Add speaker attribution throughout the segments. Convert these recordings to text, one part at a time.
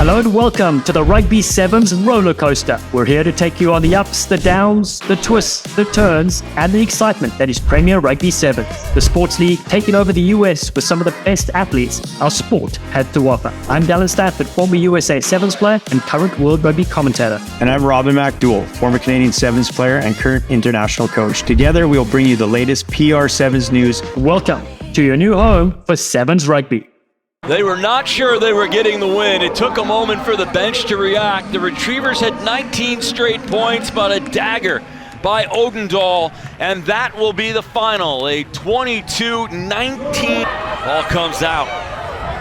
Speaker 1: Hello and welcome to the Rugby Sevens Rollercoaster. We're here to take you on the ups, the downs, the twists, the turns, and the excitement that is Premier Rugby Sevens, the sports league taking over the US with some of the best athletes our sport had to offer. I'm Dallen, Stanford, former USA Sevens player and current World Rugby commentator.
Speaker 2: And I'm MacDowell, former Canadian Sevens player and current international coach. Together, we'll bring you the latest PR Sevens news.
Speaker 1: Welcome to your new home for Sevens Rugby.
Speaker 3: They were not sure they were getting the win. It took a moment for the bench to react. The Retrievers had 19 straight points, but a dagger by Odendaal, and that will be the final. A 22-19. Ball comes out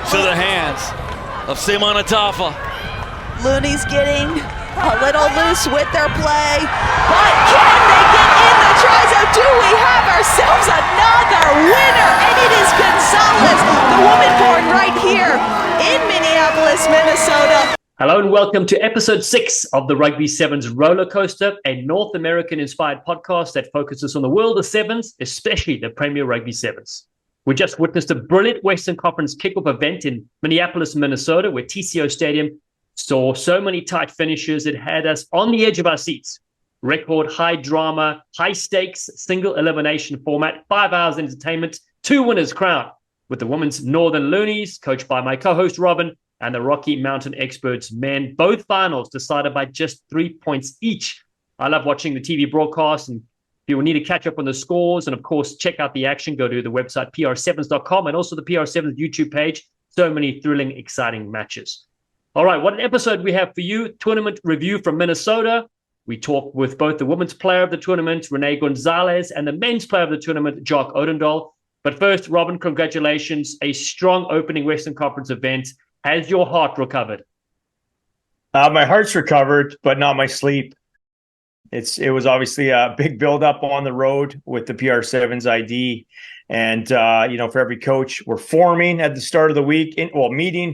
Speaker 3: to the hands of Simon Atafa.
Speaker 4: Loonies getting a little loose with their play, but can they get in the try zone? Do we have ourselves another winner? And it is Gonzalez, the woman born right here in Minneapolis, Minnesota.
Speaker 1: Hello and welcome to episode 6 of the Rugby Sevens Rollercoaster, a North American-inspired podcast that focuses on the world of sevens, especially the Premier Rugby Sevens. We just witnessed a brilliant Western Conference kickoff event in Minneapolis, Minnesota, where TCO Stadium saw so many tight finishes it had us on the edge of our seats. Record high drama, high stakes, single elimination format, 5 hours entertainment, 2 winners crowned, with the women's Northern Loonies, coached by my co-host Robin, and the Rocky Mountain Experts men, both finals decided by just 3 points each. I love watching the TV broadcast, and if you will need to catch up on the scores and, of course, check out the action, go to the website pr7s.com and also the PR7s YouTube page. So many thrilling, exciting matches. All right, what an episode we have for you. Tournament review from Minnesota. We talk with both the women's player of the tournament, Renee Gonzalez, and the men's player of the tournament, Jacques Odendaal. But first, Robin, congratulations. A strong opening Western Conference event. Has your heart recovered?
Speaker 2: My heart's recovered, but not my sleep. It was obviously a big build-up on the road with the PR7's ID. And, for every coach, we're forming at the start of the week,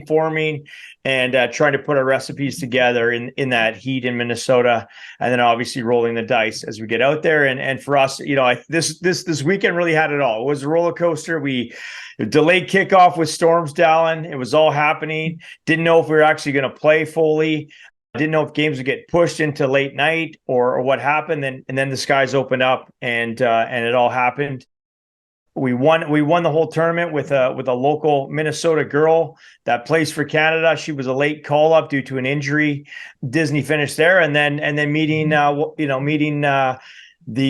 Speaker 2: forming, and trying to put our recipes together in that heat in Minnesota, and then obviously rolling the dice as we get out there. And for us, this weekend really had it all. It was a roller coaster. We delayed kickoff with storms, Dallen. It was all happening. Didn't know if we were actually going to play fully. I didn't know if games would get pushed into late night or what happened. And then the skies opened up and it all happened. We won the whole tournament with a local Minnesota girl that plays for Canada. She was a late call up due to an injury. Disney finished there, and then meeting the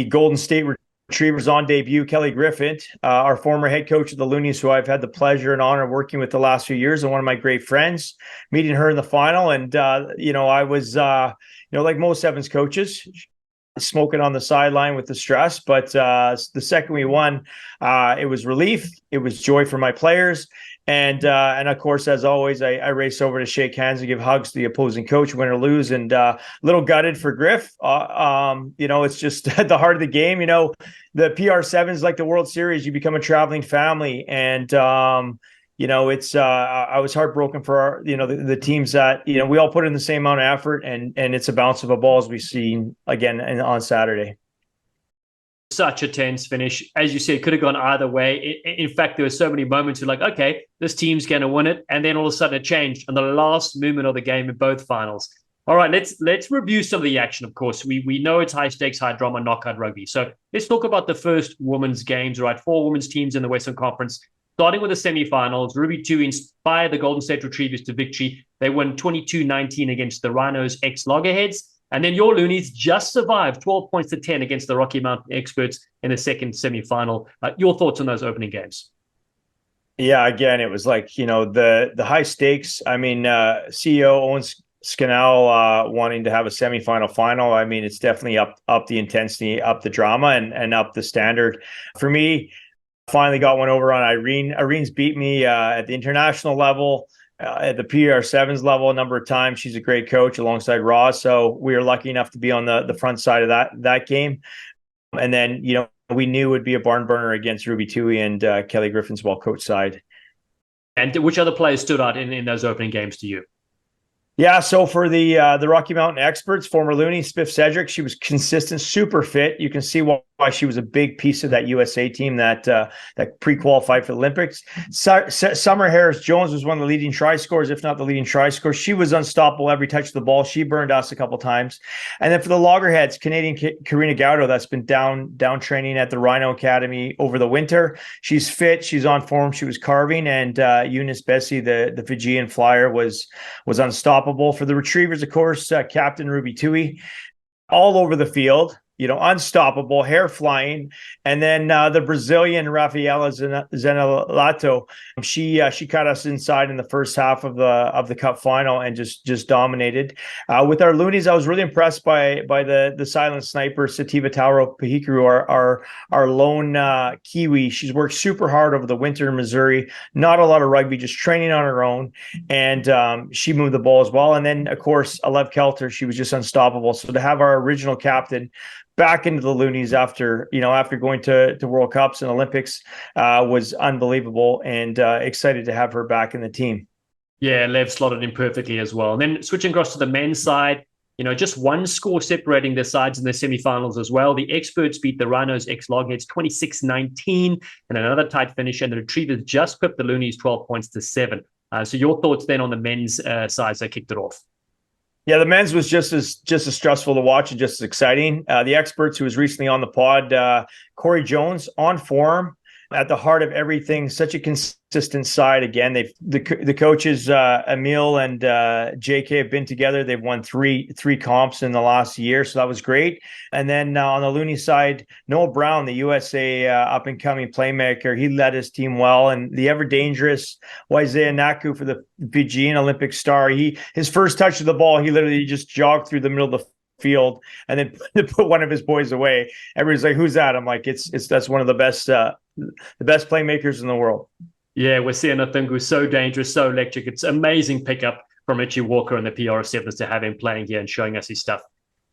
Speaker 2: Golden State Retrievers on debut, Kelly Griffin, our former head coach of the Loonies, who I've had the pleasure and honor of working with the last few years, and one of my great friends. Meeting her in the final, and I was like most Sevens coaches, smoking on the sideline with the stress, but the second we won, it was relief, it was joy for my players, and of course, as always, I race over to shake hands and give hugs to the opposing coach, win or lose, and a little gutted for Griff. It's just at the heart of the game. The PR7's like the World Series, you become a traveling family, and I was heartbroken for the teams that, we all put in the same amount of effort, and it's a bounce of a ball as we've seen again on Saturday.
Speaker 1: Such a tense finish. As you said, could have gone either way. In fact, there were so many moments you're like, okay, this team's going to win it. And then all of a sudden it changed in the last moment of the game in both finals. All right, let's review some of the action, of course. We know it's high stakes, high drama, knockout rugby. So let's talk about the first women's games, right? 4 women's teams in the Western Conference. Starting with the semifinals, Ruby 2 inspired the Golden State Retrievers to victory. They won 22-19 against the Rhinos ex-Loggerheads. And then your Loonies just survived 12 points to 10 against the Rocky Mountain Experts in the second semifinal. Your thoughts on those opening games?
Speaker 2: Yeah, again, it was like, the high stakes. I mean, CEO Owen Scannell wanting to have a semifinal final. I mean, it's definitely up the intensity, up the drama, and up the standard. For me, finally got one over on Irene. Irene's beat me at the international level, at the PR7's level a number of times. She's a great coach alongside Ross. So we were lucky enough to be on the front side of that game. And then, we knew it would be a barn burner against Ruby Tui and Kelly Griffin's well-coached side.
Speaker 1: And which other players stood out in those opening games to you?
Speaker 2: Yeah, so for the Rocky Mountain experts, former Looney, Spiff Cedric, she was consistent, super fit. You can see why she was a big piece of that USA team that pre-qualified for the Olympics. Summer Harris-Jones was one of the leading try scorers, if not the leading try scorer. She was unstoppable every touch of the ball. She burned us a couple times. And then for the loggerheads, Canadian Karina Gaudo, that's been down training at the Rhino Academy over the winter. She's fit. She's on form. She was carving. And Eunice Bessie, the Fijian flyer, was unstoppable. For the retrievers, of course, Captain Ruby Tui, all over the field, unstoppable, hair flying. And then the Brazilian Rafaela Zenelato, she caught us inside in the first half of the Cup final and just dominated. With our Loonies, I was really impressed by the silent sniper Sativa Tauro Pahikaru, our lone Kiwi. She's worked super hard over the winter in Missouri. Not a lot of rugby, just training on her own, and she moved the ball as well. And then, of course, Alev Kelter, she was just unstoppable. So to have our original captain back into the Loonies after going to World Cups and Olympics was unbelievable, and excited to have her back in the team.
Speaker 1: Yeah, Lev slotted in perfectly as well. And then switching across to the men's side, just one score separating the sides in the semifinals as well. The experts beat the Rhinos ex-Logheads 26-19 and another tight finish, and the Retrievers just pipped the Loonies 12 points to 7. So your thoughts then on the men's sides that kicked it off?
Speaker 2: Yeah, the men's was just as stressful to watch and just as exciting. The experts, who was recently on the pod, Corey Jones, on form, at the heart of everything, such a consistent side. Again, the coaches Emil and JK have been together. They've won three comps in the last year, so that was great. And then on the Looney side, Noah Brown, the USA up and coming playmaker, he led his team well. And the ever dangerous Isaiah Naku for the Fijian Olympic star, his first touch of the ball, he literally just jogged through the middle of the field and then put one of his boys away. Everybody's like, "Who's that?" I'm like, that's one of the best playmakers in the world.
Speaker 1: Yeah, we're seeing Nothungu, so dangerous, so electric. It's amazing pickup from Richie Walker and the PR Sevens to have him playing here and showing us his stuff.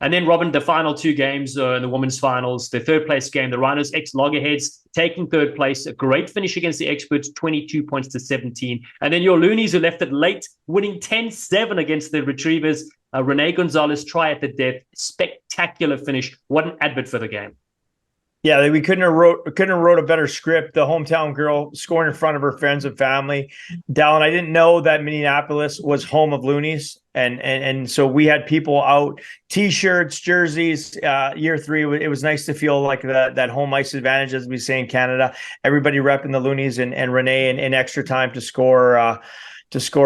Speaker 1: And then, Robin, the final two games in the women's finals, the third place game, the Rhinos ex-Loggerheads taking third place, a great finish against the experts, 22 points to 17. And then your Loonies, who left it late, winning 10-7 against the Retrievers. Renee Gonzalez try at the death, spectacular finish. What an advert for the game.
Speaker 2: Yeah, we couldn't have wrote a better script. The hometown girl scoring in front of her friends and family. Dallen, I didn't know that Minneapolis was home of Loonies, and so we had people out, T-shirts, jerseys. Year 3, it was nice to feel like that home ice advantage, as we say in Canada. Everybody repping the Loonies, and Renee in extra time to score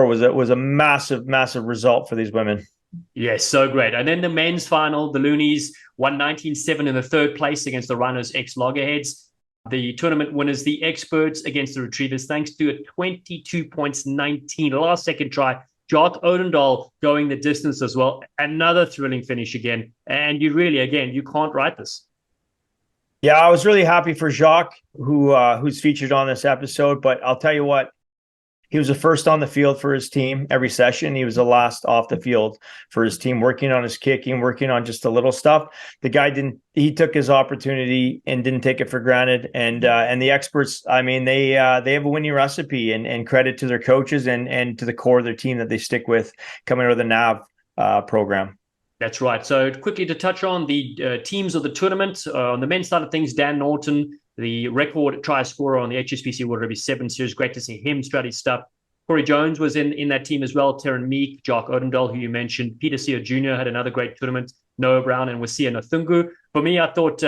Speaker 2: was a massive result for these women.
Speaker 1: Yes, so great. And then the men's final, the Loonies won 19-7 in the third place against the Rhinos ex-Loggerheads. The tournament winners, the experts, against the Retrievers, thanks to a 22 points 19 last-second try. Jacques Odendaal going the distance as well. Another thrilling finish again. And you can't write this.
Speaker 2: Yeah, I was really happy for Jacques, who's featured on this episode. But I'll tell you what, he was the first on the field for his team every session. He was the last off the field for his team, working on his kicking, working on just the little stuff. The guy he took his opportunity and didn't take it for granted. And the experts, I mean, they have a winning recipe, and credit to their coaches and to the core of their team that they stick with coming out of the NAV program.
Speaker 1: That's right. So quickly to touch on the teams of the tournament, on the men's side of things, Dan Norton, the record try scorer on the HSBC World Rugby Sevens series. Great to see him strut his stuff. Corey Jones was in that team as well. Taryn Meek, Jacques Odendaal, who you mentioned. Peter Sear Jr. had another great tournament. Noah Brown and Wasia Nothungu. For me, I thought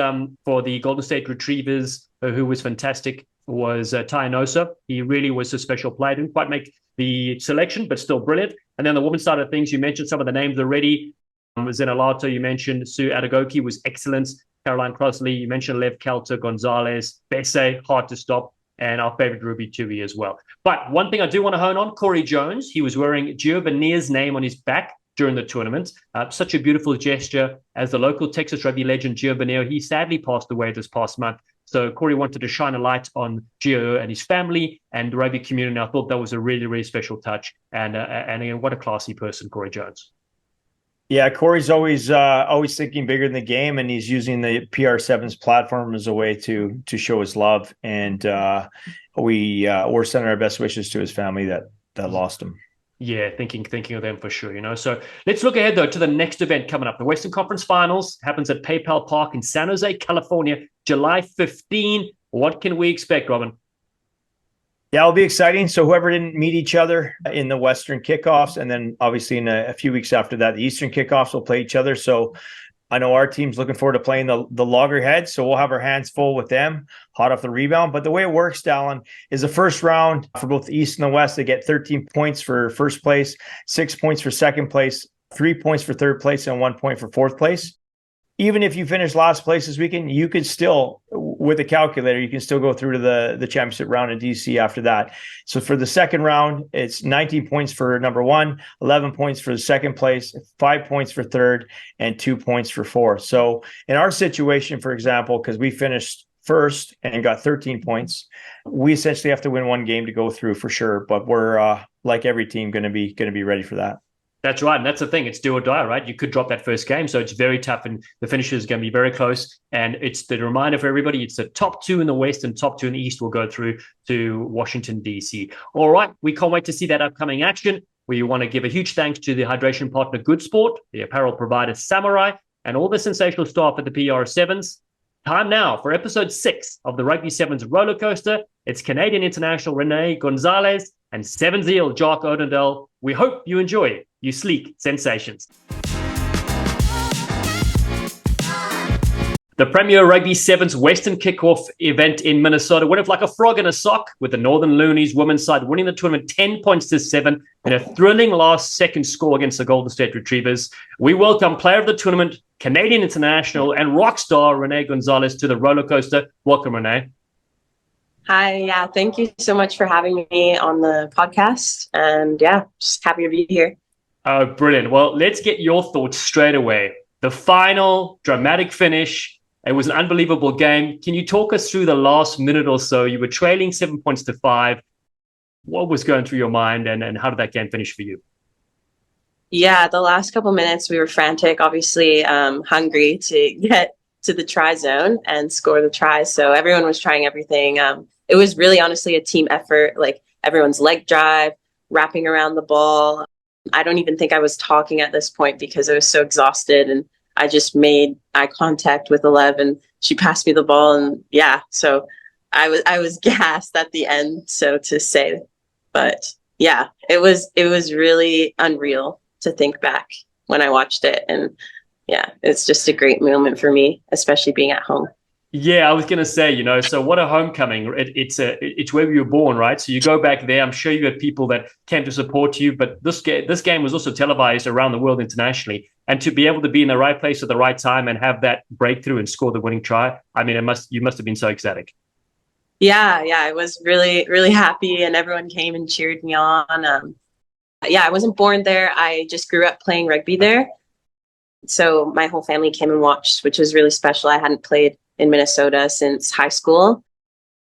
Speaker 1: for the Golden State Retrievers, who was fantastic, was Ty Nosa. He really was a special player. Didn't quite make the selection, but still brilliant. And then the women's side of things, you mentioned some of the names already. Zenelato, you mentioned. Sue Adagoki was excellent. Caroline Crossley, you mentioned Lev Kelter, Gonzalez, Besse, hard to stop, and our favorite Ruby Tui as well. But one thing I do want to hone on, Corey Jones, he was wearing Gio Veneer's name on his back during the tournament. Such a beautiful gesture. As the local Texas rugby legend Gio Veneer, he sadly passed away this past month. So Corey wanted to shine a light on Gio and his family and the rugby community. And I thought that was a really, really special touch. And again, what a classy person, Corey Jones.
Speaker 2: Yeah, Corey's always thinking bigger than the game, and he's using the PR Sevens platform as a way to show his love. And we're sending our best wishes to his family that lost him.
Speaker 1: Yeah, thinking of them for sure, you know. So let's look ahead though to the next event coming up. The Western Conference Finals happens at PayPal Park in San Jose, California, July 15. What can we expect, Robin?
Speaker 2: Yeah, it'll be exciting. So whoever didn't meet each other in the Western kickoffs, and then obviously in a few weeks after that, the Eastern kickoffs will play each other. So I know our team's looking forward to playing the Loggerheads, so we'll have our hands full with them, hot off the rebound. But the way it works, Dallen, is the first round for both the East and the West, they get 13 points for first place, 6 points for second place, 3 points for third place, and 1 point for fourth place. Even if you finish last place this weekend, you could still, with a calculator, you can still go through to the championship round in DC after that. So for the second round, it's 19 points for number one, 11 points for the second place, 5 points for third, and 2 points for fourth. So in our situation, for example, because we finished first and got 13 points, we essentially have to win one game to go through for sure. But we're like every team going to be ready for that.
Speaker 1: That's right. And that's the thing. It's do or die, right? You could drop that first game. So it's very tough. And the finish is going to be very close. And it's the reminder for everybody, it's the top two in the West and top two in the East will go through to Washington, D.C. All right. We can't wait to see that upcoming action. We want to give a huge thanks to the hydration partner, Good Sport, the apparel provider, Samurai, and all the sensational staff at the PR Sevens. Time now for episode 6 of the Rugby Sevens Rollercoaster. It's Canadian international Renee Gonzalez and Sevens eel Jacques Odendaal. We hope you enjoy you sleek sensations. The Premier Rugby Sevens Western Kickoff event in Minnesota went off like a frog in a sock, with the Northern Loonies women's side winning the tournament 10 points to 7 in a thrilling last-second score against the Golden State Retrievers. We welcome player of the tournament, Canadian international and rock star Renee Gonzalez to the Rollercoaster. Welcome, Renee.
Speaker 5: Hi, yeah, thank you so much for having me on the podcast. And yeah, just happy to be here.
Speaker 1: Oh, brilliant. Well, let's get your thoughts straight away. The final dramatic finish. It was an unbelievable game. Can you talk us through the last minute or so? You were trailing 7 points to 5. What was going through your mind and how did that game finish for you?
Speaker 5: Yeah, the last couple minutes we were frantic, obviously hungry to get to the try zone and score the tries. So everyone was trying everything. It was really honestly a team effort, like everyone's leg drive, wrapping around the ball. I don't even think I was talking at this point because I was so exhausted, and I just made eye contact with 11. She passed me the ball, and yeah, so I was gassed at the end, so to say. But yeah, it was really unreal to think back when I watched it, and yeah, it's just a great moment for me, especially being at home.
Speaker 1: Yeah, I was going to say, you know, so what a homecoming. It's where you were born, right? So you go back there. I'm sure you had people that came to support you, but this game was also televised around the world internationally. And to be able to be in the right place at the right time and have that breakthrough and score the winning try, I mean, you must have been so ecstatic.
Speaker 5: Yeah, I was really, really happy, and everyone came and cheered me on. Yeah, I wasn't born there. I just grew up playing rugby there. So my whole family came and watched, which was really special. I hadn't played in Minnesota since high school.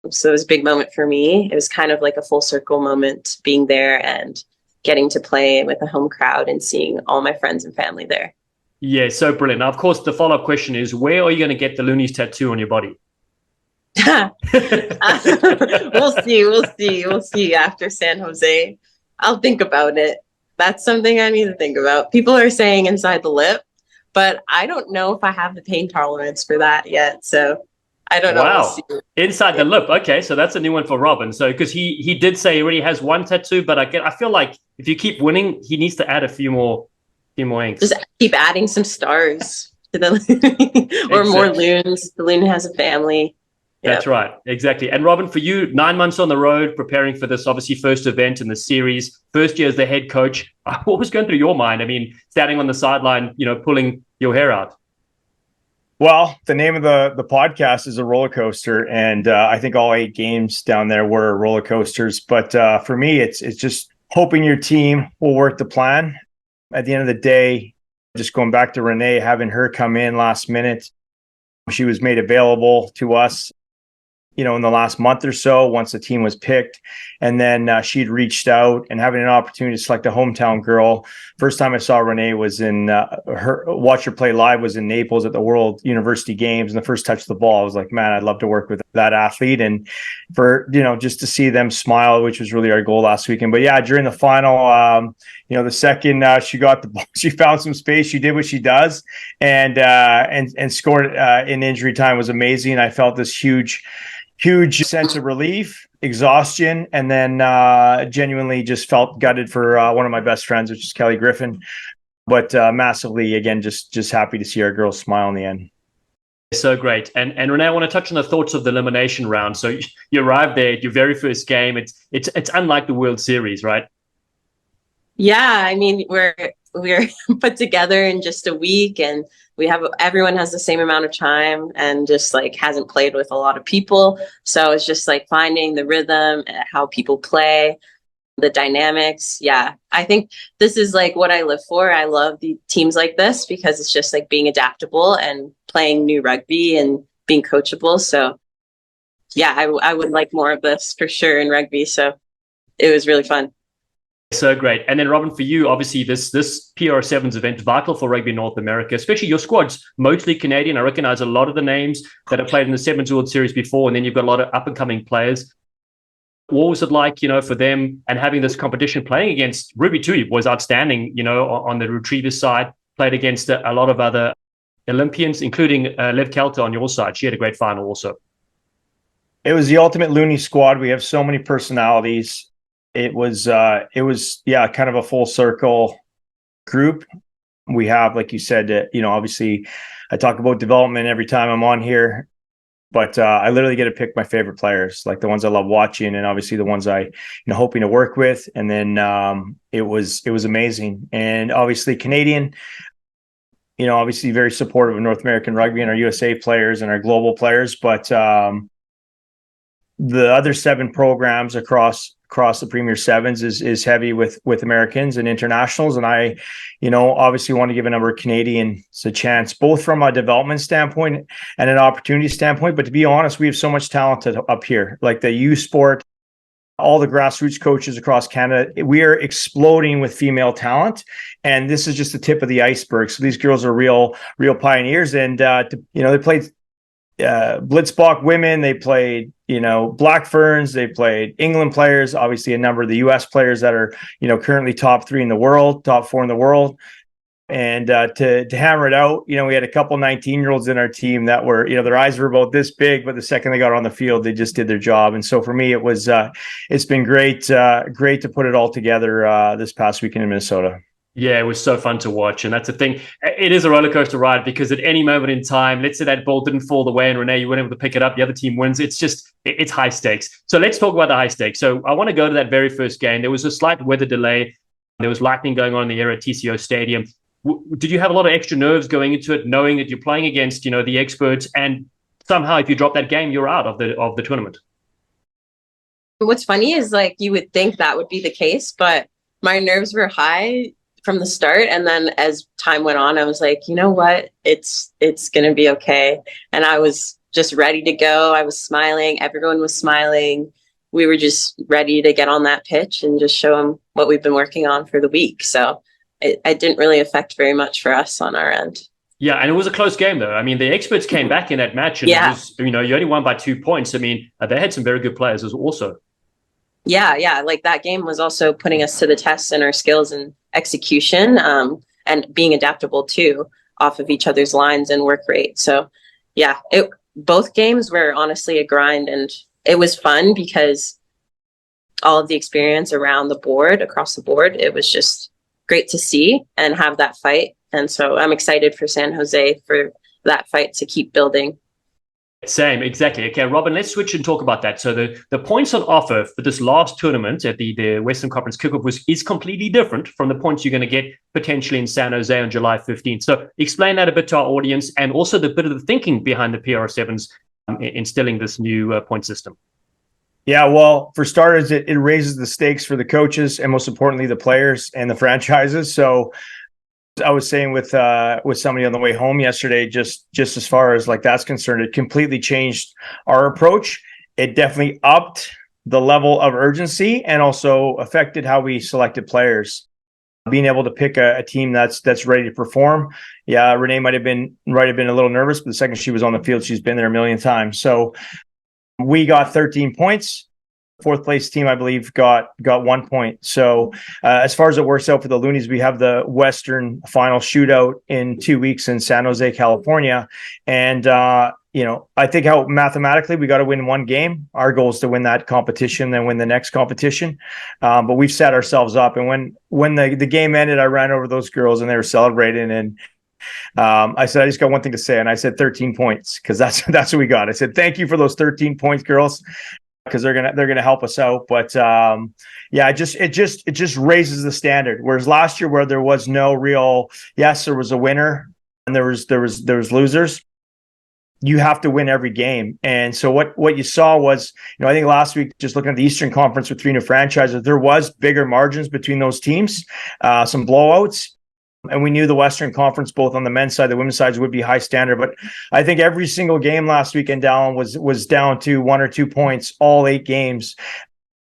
Speaker 5: So it was a big moment for me. It was kind of like a full circle moment being there and getting to play with a home crowd and seeing all my friends and family there.
Speaker 1: Yeah, so brilliant. Now, of course, the follow-up question is, where are you going to get the Loonies tattoo on your body? We'll see after San Jose. I'll think about it. That's something I need to think about. People are saying inside the lip, but I don't know if I have the pain tolerance for that yet. So I don't know. Wow. We'll inside the lip. Okay. So that's a new one for Robin. So, because he did say he already has one tattoo, but I feel like if you keep winning, he needs to add a few more inks.
Speaker 5: Just keep adding some stars to the or exactly. More loons. The loon has a family.
Speaker 1: That's right. Exactly. And Robin, for you, 9 months on the road, preparing for this obviously first event in the series, first year as the head coach, what was going through your mind? I mean, standing on the sideline, you know, pulling your hair out.
Speaker 2: Well, the name of the podcast is a roller coaster, and I think all 8 games down there were roller coasters. But for me, it's just hoping your team will work the plan. At the end of the day, just going back to Renee, having her come in last minute, she was made available to us. in the last month or so, once the team was picked. And then she'd reached out, and having an opportunity to select a hometown girl. First time I saw Renee was watch her play live was in Naples at the World University Games. And the first touch of the ball, I was like, man, I'd love to work with that athlete. And for, just to see them smile, which was really our goal last weekend. But yeah, during the final, the second she got the ball, she found some space. She did what she does, and scored in injury time. Was amazing. I felt this huge sense of relief, exhaustion, and then genuinely just felt gutted for one of my best friends, which is Kelly Griffin. But massively, again, just happy to see our girls smile in the end.
Speaker 1: So great. And Renee, I want to touch on the thoughts of the elimination round. So you arrived there at your very first game. It's unlike the World Series, right?
Speaker 5: Yeah, I mean, we're put together in just a week, and everyone has the same amount of time and just like hasn't played with a lot of people. So it's just like finding the rhythm, how people play, the dynamics. Yeah, I think this is like what I live for. I love the teams like this because it's just like being adaptable and playing new rugby and being coachable. So yeah, I would like more of this for sure in rugby. So it was really fun.
Speaker 1: So great. And then Robin, for you, obviously this PR Sevens event is vital for rugby in North America, especially your squad's mostly Canadian. I recognize a lot of the names that have played in the Sevens World Series before, and then you've got a lot of up and coming players. What was it like, for them, and having this competition? Playing against Ruby Tui was outstanding, on the retriever side, played against a lot of other Olympians, including Lev Kelter on your side. She had a great final also.
Speaker 2: It was the ultimate Looney squad. We have so many personalities. It was kind of a full circle group. We have, like you said, obviously I talk about development every time I'm on here, but I literally get to pick my favorite players, like the ones I love watching, and obviously the ones I, hoping to work with. And then it was amazing. And obviously Canadian, obviously very supportive of North American rugby and our USA players and our global players, but the other 7 programs across the Premier Sevens is heavy with Americans and internationals. And I, obviously want to give a number of Canadians a chance, both from a development standpoint and an opportunity standpoint. But to be honest, we have so much talent up here, like the youth sport, all the grassroots coaches across Canada. We are exploding with female talent. And this is just the tip of the iceberg. So these girls are real pioneers. And, they played Blitzbach women, they played Black Ferns, they played England players, obviously a number of the US players that are currently top 3 in the world, top 4 in the world. And to hammer it out, we had a couple 19-year-olds in our team that were, their eyes were about this big, but the second they got on the field, they just did their job. And so for me, it was it's been great to put it all together this past weekend in Minnesota.
Speaker 1: Yeah, it was so fun to watch. And that's the thing. It is a roller coaster ride because at any moment in time, let's say that ball didn't fall the way and Renee, you weren't able to pick it up, the other team wins. It's high stakes. So let's talk about the high stakes. So I want to go to that very first game. There was a slight weather delay. There was lightning going on in the air at TCO Stadium. Did you have a lot of extra nerves going into it, knowing that you're playing against, the experts, and somehow if you drop that game, you're out of the tournament?
Speaker 5: What's funny is like you would think that would be the case, but my nerves were high from the start, and then as time went on, I was like, you know what, it's gonna be okay. And I was just ready to go. I was smiling, everyone was smiling. We were just ready to get on that pitch and just show them what we've been working on for the week. So it didn't really affect very much for us on our end.
Speaker 1: Yeah, and it was a close game though. I mean, the experts came back in that match, and it was, you only won by 2 points. I mean, they had some very good players also.
Speaker 5: Yeah, like that game was also putting us to the test in our skills and execution, and being adaptable too off of each other's lines and work rate. So yeah, both games were honestly a grind, and it was fun because all of the experience around the board, across the board, it was just great to see and have that fight. And so I'm excited for San Jose for that fight to keep building.
Speaker 1: Same, exactly. Okay, Robin, let's switch and talk about that. So the points on offer for this last tournament at the Western Conference kickoff is completely different from the points you're going to get potentially in San Jose on July 15th. So explain that a bit to our audience, and also the bit of the thinking behind the PR Sevens instilling this new point system.
Speaker 2: Yeah, well, for starters, it raises the stakes for the coaches and most importantly, the players and the franchises. So I was saying with somebody on the way home yesterday, just as far as like that's concerned, it completely changed our approach. it definitely upped the level of urgency and also affected how we selected players. Being able to pick a team that's ready to perform. Yeah, Renee might have been a little nervous, but the second she was on the field, she's been there a million times. So we got 13 points. Fourth place team, I believe, got 1 point. So as far as it works out for the Loonies, we have the Western final shootout in 2 weeks in San Jose, California. And, I think how mathematically we got to win one game. Our goal is to win that competition, then win the next competition. But we've set ourselves up. And when the game ended, I ran over those girls and they were celebrating. And I said, I just got one thing to say. And I said 13 points because that's what we got. I said, thank you for those 13 points, girls, because they're gonna help us out. But it just raises the standard. Whereas last year, where there was no real, yes, there was a winner and there was losers. You have to win every game. And so what you saw was, I think last week, just looking at the Eastern Conference with 3 new franchises, there was bigger margins between those teams, some blowouts. And we knew the Western Conference, both on the men's side, the women's side, would be high standard. But I think every single game last week in Dallen was down to 1 or 2 points, all 8 games.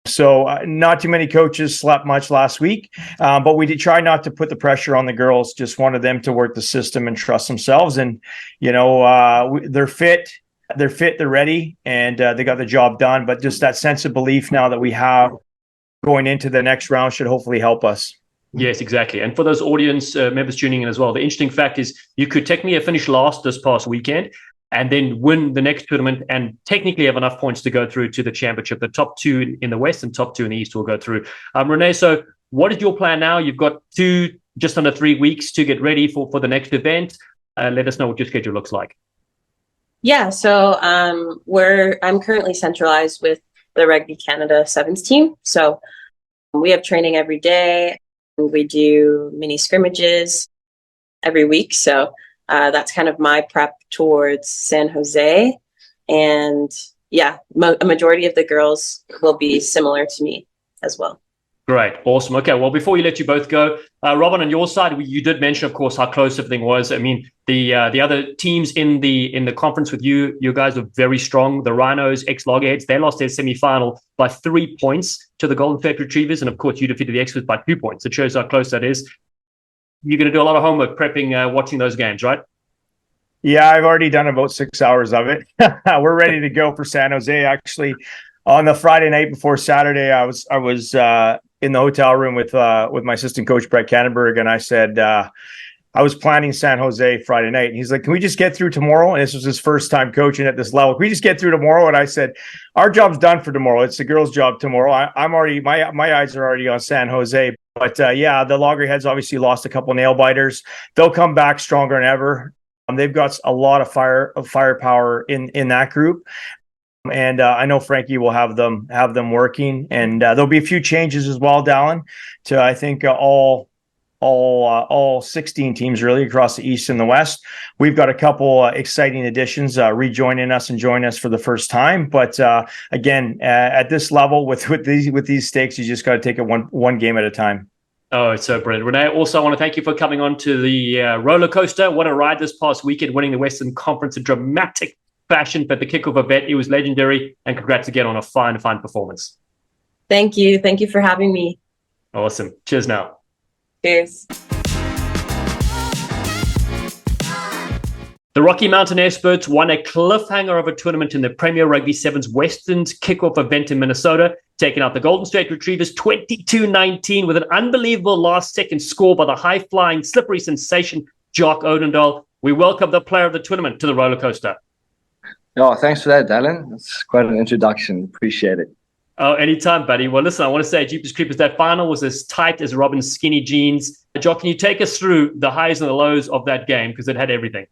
Speaker 2: So not too many coaches slept much last week, but we did try not to put the pressure on the girls. Just wanted them to work the system and trust themselves. And, they're fit, they're ready, and they got the job done. But just that sense of belief now that we have going into the next round should hopefully help us.
Speaker 1: Yes, exactly. And for those audience members tuning in as well, the interesting fact is you could technically have finished last this past weekend and then win the next tournament and technically have enough points to go through to the championship. The top 2 in the West and top 2 in the East will go through. Renee, so what is your plan now? You've got just under 3 weeks to get ready for the next event. Let us know what your schedule looks like.
Speaker 5: Yeah, so I'm currently centralized with the Rugby Canada Sevens team. So we have training every day. We do mini scrimmages every week. So that's kind of my prep towards San Jose. And yeah, a majority of the girls will be similar to me as well.
Speaker 1: Great. Awesome. Okay. Well, before we let you both go, Robin, on your side, you did mention, of course, how close everything was. I mean, the other teams in the conference with you guys are very strong. The Rhinos, ex-Loggerheads, they lost their semi-final by 3 points to the Golden State Retrievers. And of course, you defeated the Experts by 2 points. It shows how close that is. You're going to do a lot of homework prepping, watching those games, right?
Speaker 2: Yeah, I've already done about 6 hours of it. We're ready to go for San Jose. Actually, on the Friday night before Saturday, I was in the hotel room with my assistant coach, Brett Cannenberg, and I said, I was planning San Jose Friday night. And he's like, can we just get through tomorrow? And this was his first time coaching at this level. Can we just get through tomorrow? And I said, our job's done for tomorrow. It's the girls' job tomorrow. I'm already, my eyes are already on San Jose. But the Loggerheads obviously lost a couple nail biters. They'll come back stronger than ever. They've got a lot of firepower in that group. And I know Frankie will have them working, and there'll be a few changes as well, Dallen, to I think all 16 teams really across the East and the West. We've got a couple exciting additions rejoining us and joining us for the first time. But again, at this level with these stakes, you just got to take it one game at a time.
Speaker 1: Oh, it's so brilliant. Renee, also, I want to thank you for coming on to the roller coaster. What a ride this past weekend, winning the Western Conference, a dramatic fashion, but the kickoff event, it was legendary. And congrats again on a fine performance.
Speaker 5: Thank you. Thank you for having me.
Speaker 1: Awesome. Cheers now.
Speaker 5: Cheers.
Speaker 1: The Rocky Mountain Experts won a cliffhanger of a tournament in the Premier Rugby Sevens Western's kickoff event in Minnesota, taking out the Golden State Retrievers 22-19 with an unbelievable last-second score by the high-flying, slippery sensation Jacques Odendaal. We welcome the player of the tournament to the roller coaster.
Speaker 6: Oh, thanks for that, Dallen. That's quite an introduction. Appreciate it.
Speaker 1: Oh, anytime, buddy. Well, listen, I want to say, Jeepers Creepers, that final was as tight as Robin's skinny jeans. Jacques, can you take us through the highs and the lows of that game? Because it had everything.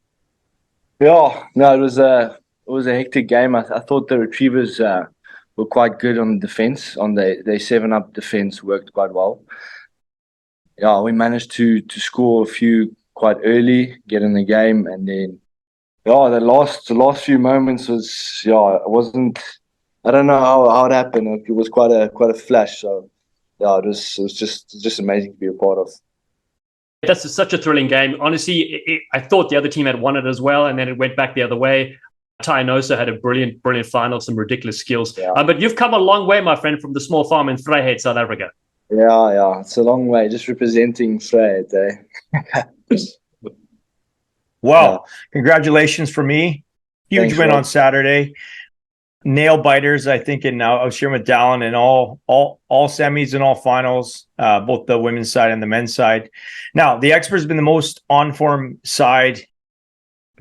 Speaker 6: Yeah, no, it was a hectic game. I thought the Retrievers were quite good on the defense. On their 7-up defense worked quite well. Yeah, we managed to score a few quite early, get in the game, and then the last few moments was it wasn't. I don't know how it happened. It was quite a flash. So it was just amazing to be a part of.
Speaker 1: That's such a thrilling game. Honestly, I thought the other team had won it as well, and then it went back the other way. Tynosa had a brilliant final, some ridiculous skills.
Speaker 6: Yeah.
Speaker 1: But you've come a long way, my friend, from the small farm in Vryheid, South Africa.
Speaker 6: Yeah. It's a long way, just representing Vryheid, eh?
Speaker 2: Well, congratulations for me. Huge win on Saturday. Nail biters, I think, and now I was sharing with Dallen in all semis and all finals, both the women's side and the men's side. Now, the Experts have been the most on-form side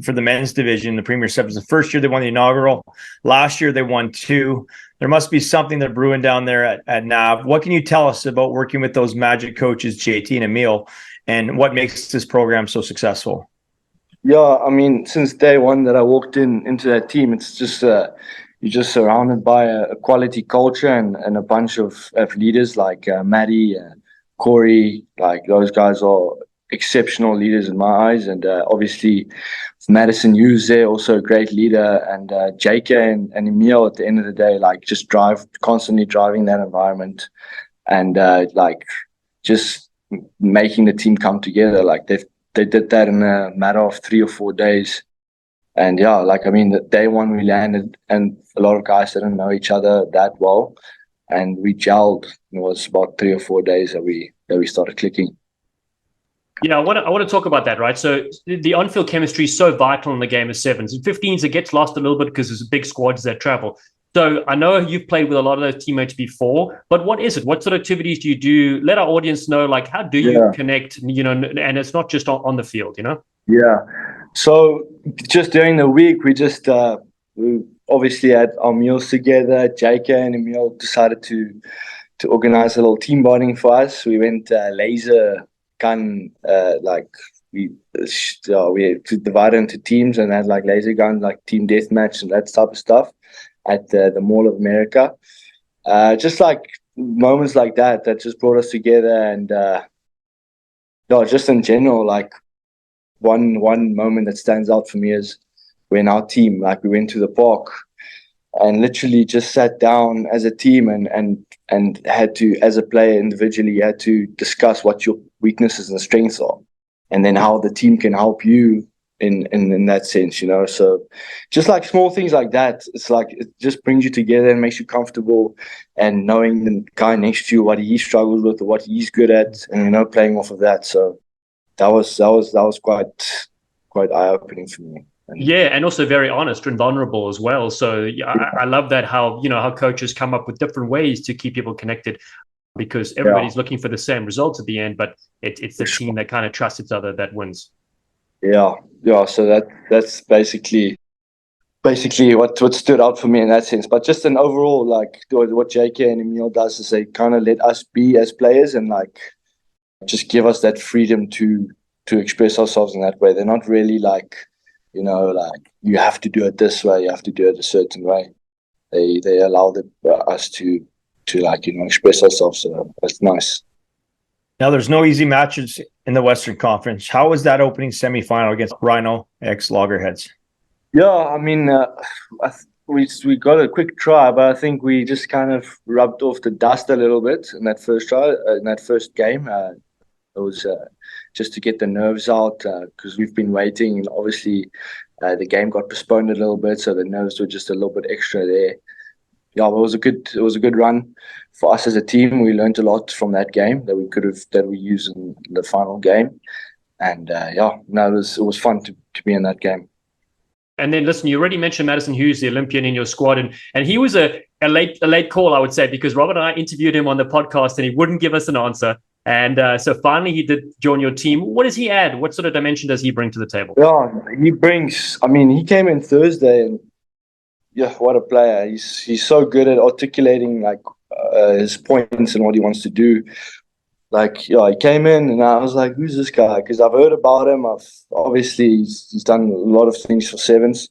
Speaker 2: for the men's division, the Premier Sevens. The first year they won the inaugural. Last year they won 2. There must be something that brewing down there at NAV. What can you tell us about working with those magic coaches, JT and Emil, and what makes this program so successful?
Speaker 6: Yeah, I mean, since day one that I walked into that team, it's just you're just surrounded by a quality culture and a bunch of leaders like Maddie, Corey. Like, those guys are exceptional leaders in my eyes, and obviously Madison Hughes there, also a great leader, and JK and Emil at the end of the day, like, just constantly driving that environment, and like, just making the team come together. Like, they did that in a matter of 3 or 4 days. And yeah, like, I mean, the day one we landed, and a lot of guys didn't know each other that well, and we gelled. It was about 3 or 4 days that we started clicking.
Speaker 1: Yeah, I want to talk about that, right? So the on-field chemistry is so vital in the game of sevens. In 15s, it gets lost a little bit because there's big squads that travel. So I know you've played with a lot of those teammates before, but what is it? What sort of activities do you do? Let our audience know, like, how do you connect, and it's not just on the field,
Speaker 6: Yeah. So just during the week, we just we obviously had our meals together. JK and Emil decided to organize a little team bonding for us. We went laser gun, like we had to divide into teams and had like laser gun, like team deathmatch and that type of stuff at the Mall of America. Just like moments like that just brought us together, and just in general, like one moment that stands out for me is when our team, like, we went to the park and literally just sat down as a team and had to, as a player individually, you had to discuss what your weaknesses and strengths are, and then how the team can help you in that sense, So just like small things like that, it's like it just brings you together and makes you comfortable, and knowing the guy next to you, what he struggles with or what he's good at, and playing off of that. So that was quite eye-opening for me.
Speaker 1: Yeah, and also very honest and vulnerable as well. So yeah, I love that, how coaches come up with different ways to keep people connected, because everybody's looking for the same results at the end, but it's the team that kind of trusts each other that wins.
Speaker 6: Yeah. So that's basically what stood out for me in that sense. But just an overall, like, what JK and Emil does is they kind of let us be as players and like just give us that freedom to express ourselves in that way. They're not really like, like, you have to do it this way, you have to do it a certain way. They allow us to like, express ourselves. So that's nice.
Speaker 2: Now, there's no easy matches in the Western Conference. How was that opening semifinal against Rhino X Loggerheads?
Speaker 6: Yeah, I mean, we got a quick try, but I think we just kind of rubbed off the dust a little bit in that first try, in that first game. It was just to get the nerves out, because we've been waiting, and obviously the game got postponed a little bit, so the nerves were just a little bit extra there. Yeah, it was a good run for us as a team. We learned a lot from that game that we used in the final game, and it was fun to be in that game.
Speaker 1: And then, listen, you already mentioned Madison Hughes, the Olympian in your squad, and he was a late call, I would say, because Robert and I interviewed him on the podcast, and he wouldn't give us an answer. And so finally he did join your team. What does he add? What sort of dimension does he bring to the table?
Speaker 6: Yeah, he came in Thursday, and yeah, what a player. He's so good at articulating, like, his points and what he wants to do. Like, yeah, he came in and I was like, who's this guy? Because I've heard about him. He's done a lot of things for sevens.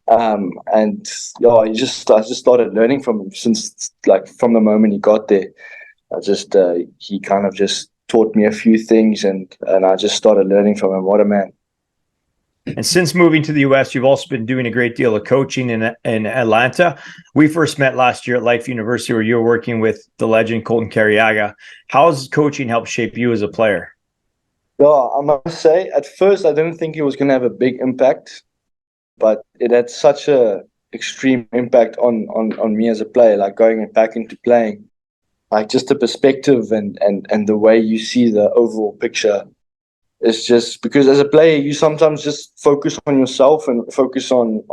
Speaker 6: And yeah, I just started learning from him since, like, from the moment he got there. He kind of just taught me a few things, and I just started learning from him. What a man.
Speaker 2: And since moving to the U.S., you've also been doing a great deal of coaching in Atlanta. We first met last year at Life University, where you were working with the legend Colton Carriaga. How has coaching helped shape you as a player?
Speaker 6: Yeah, I must say, at first I didn't think it was going to have a big impact, but it had such a extreme impact on me as a player, like going back into playing, like just the perspective and the way you see the overall picture. It's just because as a player, you sometimes just focus on yourself and focus on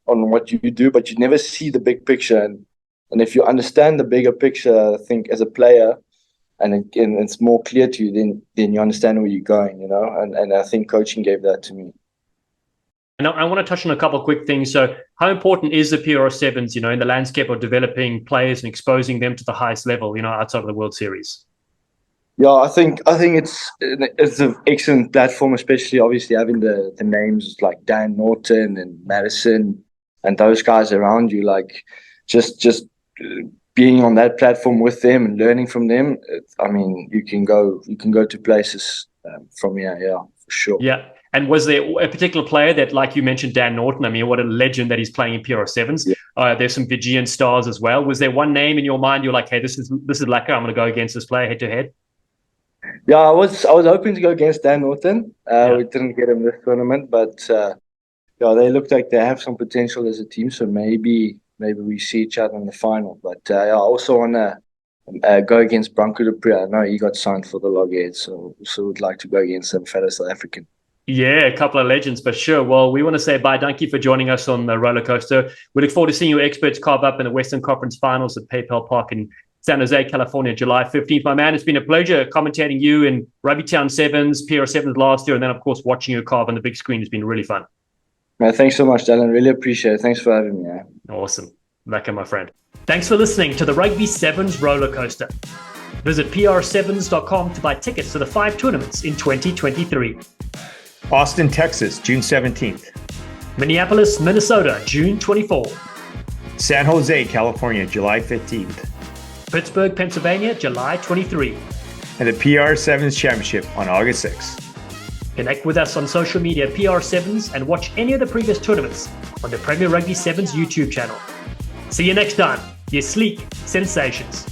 Speaker 6: what you do, but you never see the big picture. And if you understand the bigger picture, I think as a player, and it's more clear to you, then you understand where you're going, you know. And I think coaching gave that to me.
Speaker 1: And I want to touch on a couple of quick things. So how important is the PR Sevens, you know, in the landscape of developing players and exposing them to the highest level, you know, outside of the World Series?
Speaker 6: Yeah, I think it's an excellent platform, especially obviously having the names like Dan Norton and Madison and those guys around you. Like just being on that platform with them and learning from them. I mean, you can go to places from here. Yeah, for sure.
Speaker 1: Yeah. And was there a particular player that, like you mentioned, Dan Norton? I mean, what a legend that he's playing in PR Sevens. Yeah. There's some Fijian stars as well. Was there one name in your mind you're like, hey, this is Laka, I'm going to go against this player head to head?
Speaker 6: Yeah, I was hoping to go against Dan Norton. We didn't get him this tournament, but they look like they have some potential as a team. So maybe we see each other in the final. But I also want to go against Branko de Pre. I know he got signed for the Logheads, so would like to go against some fellow South African.
Speaker 1: Yeah, a couple of legends for sure. Well, we want to say bye. Thank you for joining us on the Rollercoaster. We look forward to seeing your experts carve up in the Western Conference Finals at PayPal Park in San Jose, California, July 15th. My man, it's been a pleasure commentating you in Rugby Town Sevens, PR Sevens last year, and then, of course, watching you carve on the big screen has been really fun.
Speaker 6: Man, thanks so much, Dallen. Really appreciate it. Thanks for having me.
Speaker 1: Awesome. Lekker, my friend. Thanks for listening to the Rugby Sevens Rollercoaster. Visit pr7s.com to buy tickets to the 5 tournaments in 2023.
Speaker 2: Austin, Texas, June 17th.
Speaker 1: Minneapolis, Minnesota, June 24th.
Speaker 2: San Jose, California, July 15th.
Speaker 1: Pittsburgh, Pennsylvania, July 23.
Speaker 2: And the PR Sevens Championship on August 6.
Speaker 1: Connect with us on social media, PR Sevens, and watch any of the previous tournaments on the Premier Rugby Sevens YouTube channel. See you next time. You sleek sensations.